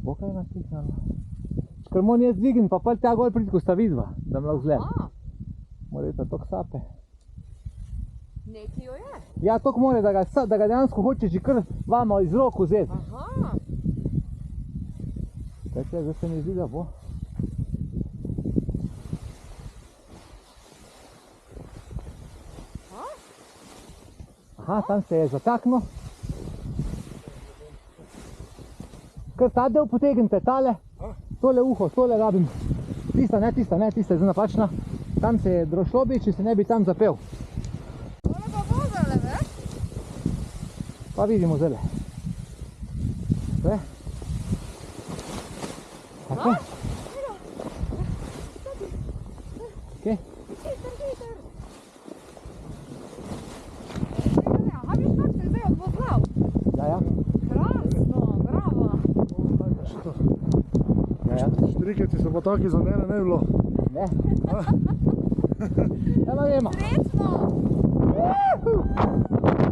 bo kaj natisnalo. Ker moram jaz dvigin, pa pol tja gor priti, ko sta vidva, da me lahko zgleda. Mora biti tok sape. Nekaj jo je. Ja, tok mora, da ga dejansko hoče že kar vama iz rok vzeti. Aha. Tako zdaj se mi zdi, da bo. Aha, tam se je zataknil. Kar ta del potegnite, tale, tole uho, tole rabim. Tista, ne, tista je zdaj napačna. Tam se je drošlobi, če se ne bi tam zapel. Tole pa bo zale, veš? Pa vidimo zdaj. Sve. Tako. Kje? Hiter. Aha, viš kak se je zdaj odvozlal? Ja. Krasno, bravo. Ja. Štrikati so pa taki za mene ne bilo. Ne. Evo gremo. Srečno! Juhu!